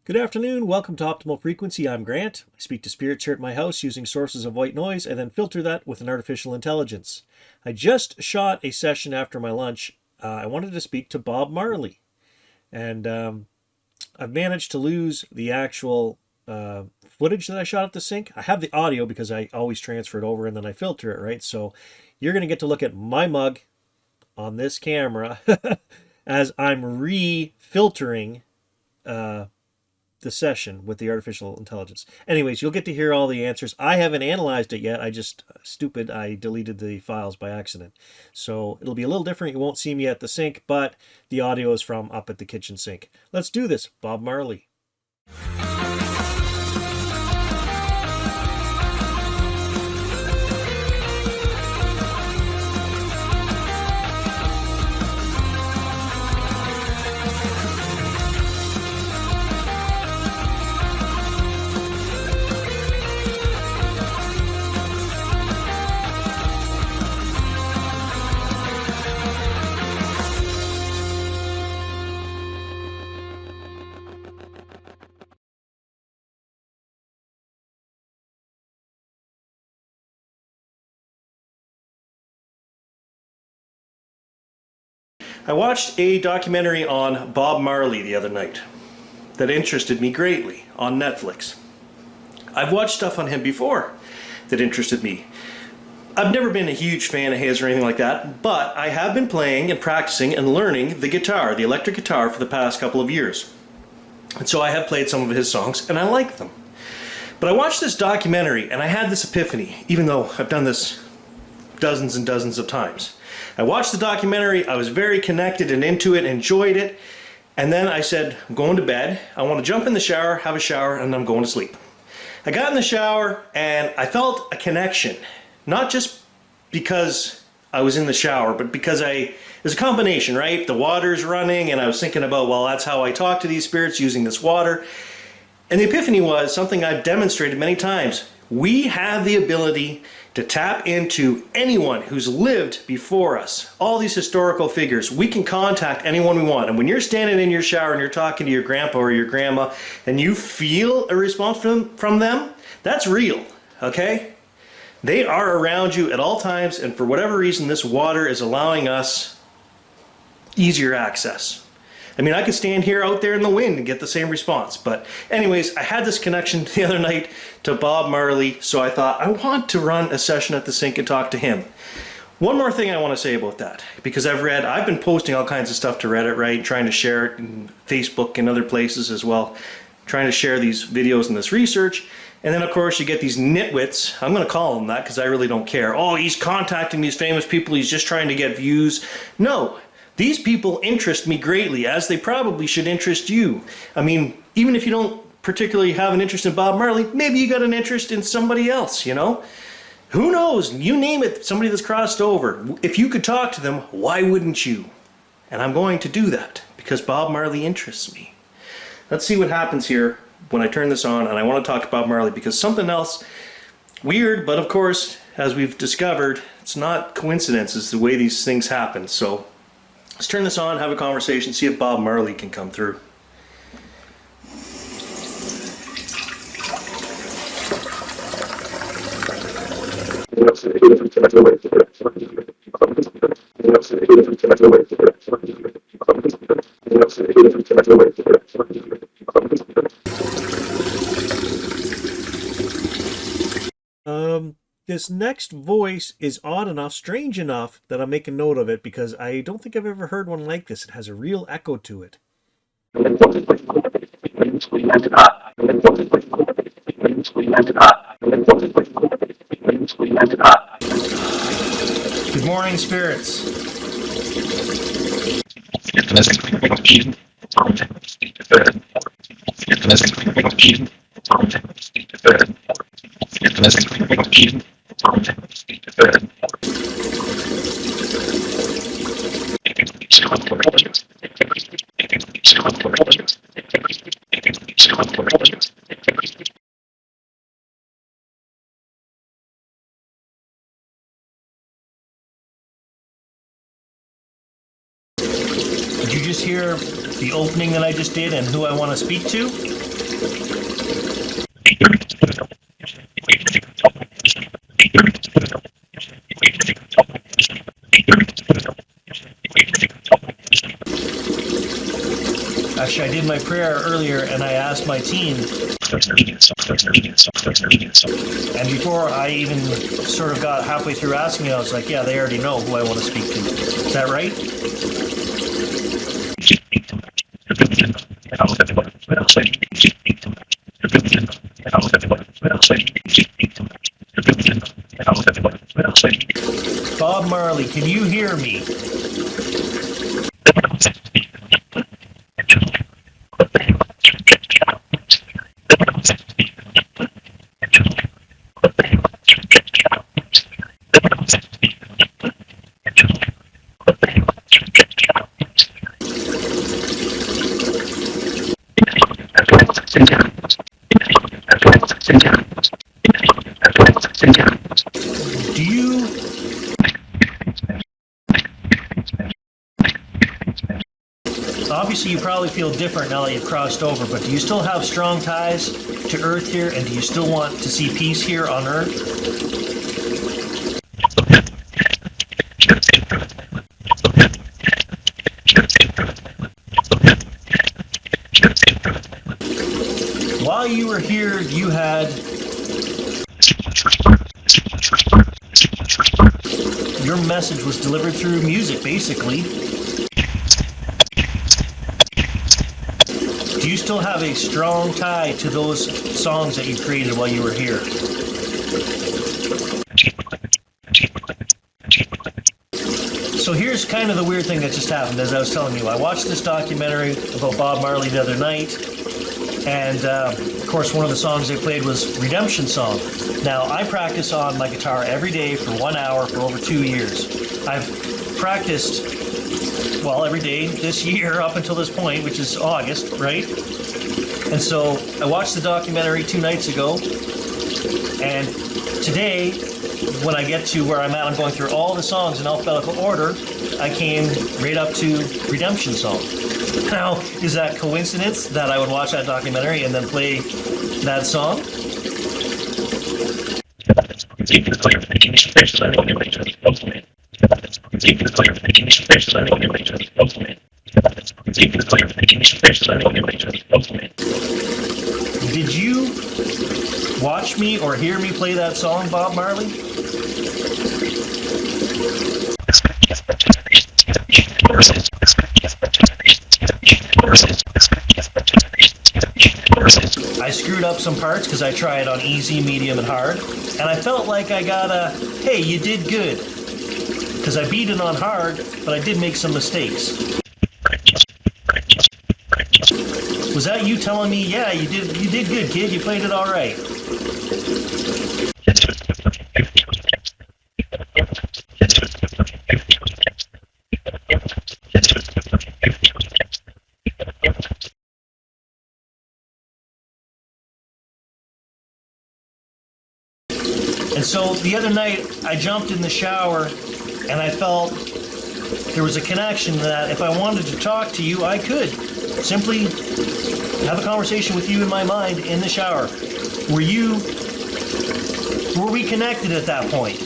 Good afternoon, welcome to Optimal Frequency. I'm Grant. I speak to spirits here at my house using sources of white noise and then filter that with an artificial intelligence. I just shot a session after my lunch. I wanted to speak to Bob Marley, and I've managed to lose the actual footage that I shot at the sink. I have the audio because I always transfer it over and then I filter it, right? So you're going to get to look at my mug on this camera as I'm re-filtering the session with the artificial intelligence. Anyways, you'll get to hear all the answers. I haven't analyzed it yet. I deleted the files by accident. So it'll be a little different. You won't see me at the sink, but the audio is from up at the kitchen sink. Let's do this. Bob Marley. I watched a documentary on Bob Marley the other night that interested me greatly on Netflix. I've watched stuff on him before that interested me. I've never been a huge fan of his or anything like that, but I have been playing and practicing and learning the guitar, the electric guitar, for the past couple of years. And so I have played some of his songs and I like them. But I watched this documentary and I had this epiphany, even though I've done this dozens and dozens of times. I watched the documentary, I was very connected and into it, enjoyed it, and then I said, I'm going to bed, I want to jump in the shower, have a shower, and I'm going to sleep. I got in the shower and I felt a connection, not just because I was in the shower, but because there's a combination, right? The water's running and I was thinking about, well, that's how I talk to these spirits, using this water. And the epiphany was something I've demonstrated many times. We have the ability to tap into anyone who's lived before us. All these historical figures, we can contact anyone we want. And when you're standing in your shower and you're talking to your grandpa or your grandma and you feel a response from them, that's real, okay? They are around you at all times, and for whatever reason, this water is allowing us easier access. I mean, I could stand here out there in the wind and get the same response. But anyways, I had this connection the other night to Bob Marley, so I thought I want to run a session at the sink and talk to him. One more thing I want to say about that, because I've been posting all kinds of stuff to Reddit, right? Trying to share it in Facebook and other places as well. Trying to share these videos and this research. And then of course you get these nitwits, I'm going to call them that because I really don't care. Oh, he's contacting these famous people, he's just trying to get views. No. These people interest me greatly, as they probably should interest you. I mean, even if you don't particularly have an interest in Bob Marley, maybe you got an interest in somebody else, you know? Who knows? You name it, somebody that's crossed over. If you could talk to them, why wouldn't you? And I'm going to do that, because Bob Marley interests me. Let's see what happens here when I turn this on, and I want to talk to Bob Marley, because something else weird, but of course, as we've discovered, it's not coincidences the way these things happen. So let's turn this on, have a conversation, see if Bob Marley can come through. This next voice is odd enough, strange enough, that I'm making note of it because I don't think I've ever heard one like this. It has a real echo to it. Good morning, spirits. Did you just hear the opening that I just did and who I want to speak to? Actually, I did my prayer earlier and I asked my team, and before I even sort of got halfway through asking me, I was like, yeah, they already know who I want to speak to. Is that right? Bob Marley, can you hear me? Do you obviously you probably feel different now that you've crossed over, but do you still have strong ties to Earth here, and do you still want to see peace here on Earth? While you were here, you had your message was delivered through music, basically. Do you still have a strong tie to those songs that you created while you were here? So here's kind of the weird thing that just happened. As I was telling you, I watched this documentary about Bob Marley the other night, and of course one of the songs they played was Redemption Song. Now, I practice on my guitar every day for 1 hour for over 2 years. I've practiced, well, every day this year up until this point, which is August, right? And so I watched the documentary 2 nights ago, and today, when I get to where I'm at, I'm going through all the songs in alphabetical order. I came right up to Redemption Song. Now, is that coincidence that I would watch that documentary and then play that song? Did you watch me or hear me play that song, Bob Marley? I screwed up some parts because I tried on easy, medium, and hard, and I felt like I got a, hey, you did good, because I beat it on hard, but I did make some mistakes. Was that you telling me, yeah, you did good, kid, you played it all right? And so the other night, I jumped in the shower, and I felt there was a connection that if I wanted to talk to you, I could. Simply have a conversation with you in my mind in the shower. Were we connected at that point?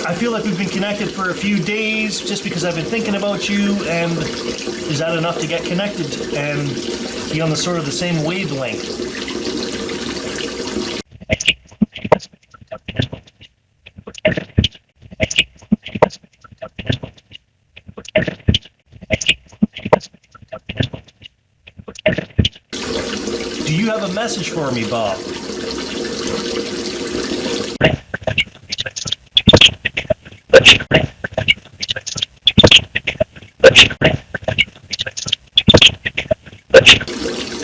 I feel like we've been connected for a few days just because I've been thinking about you, and is that enough to get connected and be on the sort of the same wavelength? Do you have a message for me, Bob?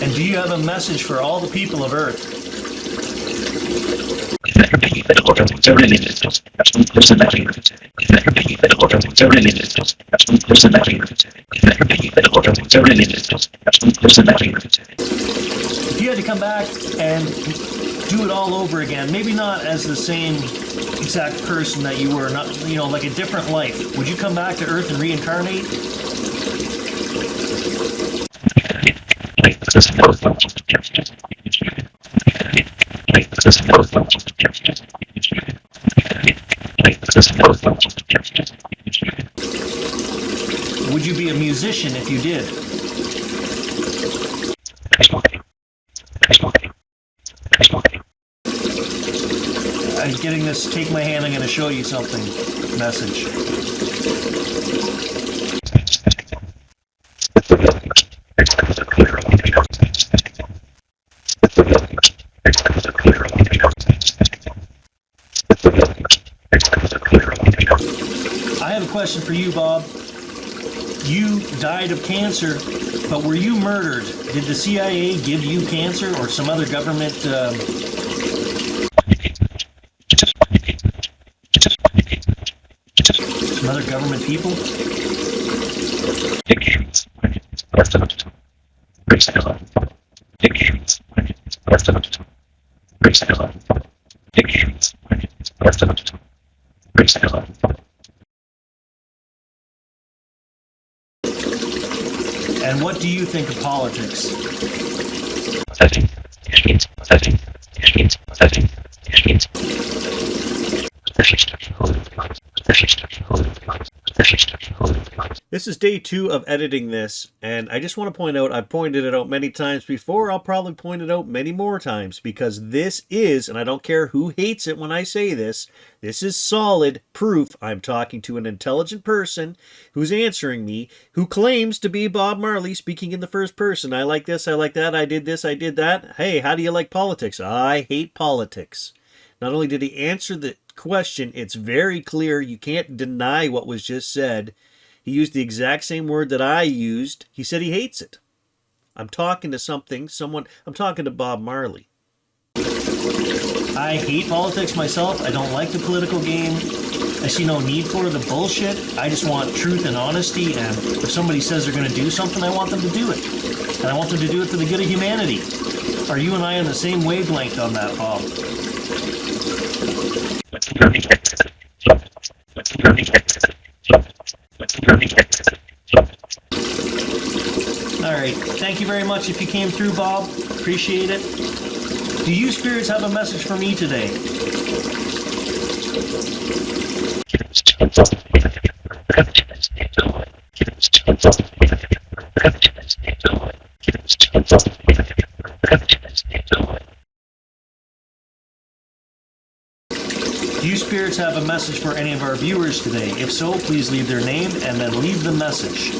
And do you have a message for all the people of Earth? If you had to come back and do it all over again, maybe not as the same exact person that you were, not, you know, like a different life, would you come back to Earth and reincarnate? Would you be a musician if you did? I'm getting this take my hand, I'm going to show you something message. I have a question for you, Bob. You died of cancer, but were you murdered? Did the CIA give you cancer or some other government? Some other government people? And what do you think of politics? This is day 2 of editing this, and I just want to point out, I've pointed it out many times before, I'll probably point it out many more times, because this is, and I don't care who hates it when I say this is solid proof I'm talking to an intelligent person who's answering me, who claims to be Bob Marley speaking in the first person. I like this, I like that, I did this, I did that. Hey, how do you like politics? I hate politics. Not only did he answer the question, it's very clear, you can't deny what was just said. He used the exact same word that I used. He said he hates it. I'm talking to someone, I'm talking to Bob Marley. I hate politics myself. I don't like the political game. I see no need for the bullshit. I just want truth and honesty, and if somebody says they're going to do something, I want them to do it. And I want them to do it for the good of humanity. Are you and I on the same wavelength on that, Bob? Alright, thank you very much if you came through, Bob. Appreciate it. Do you spirits have a message for me today? Do you spirits have a message for any of our viewers today? If so, please leave their name and then leave the message.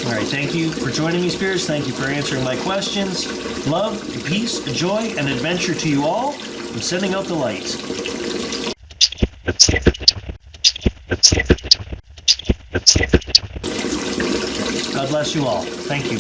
Alright, thank you for joining me, spirits. Thank you for answering my questions. Love, peace, joy, and adventure to you all. I'm sending out the light. God bless you all. Thank you.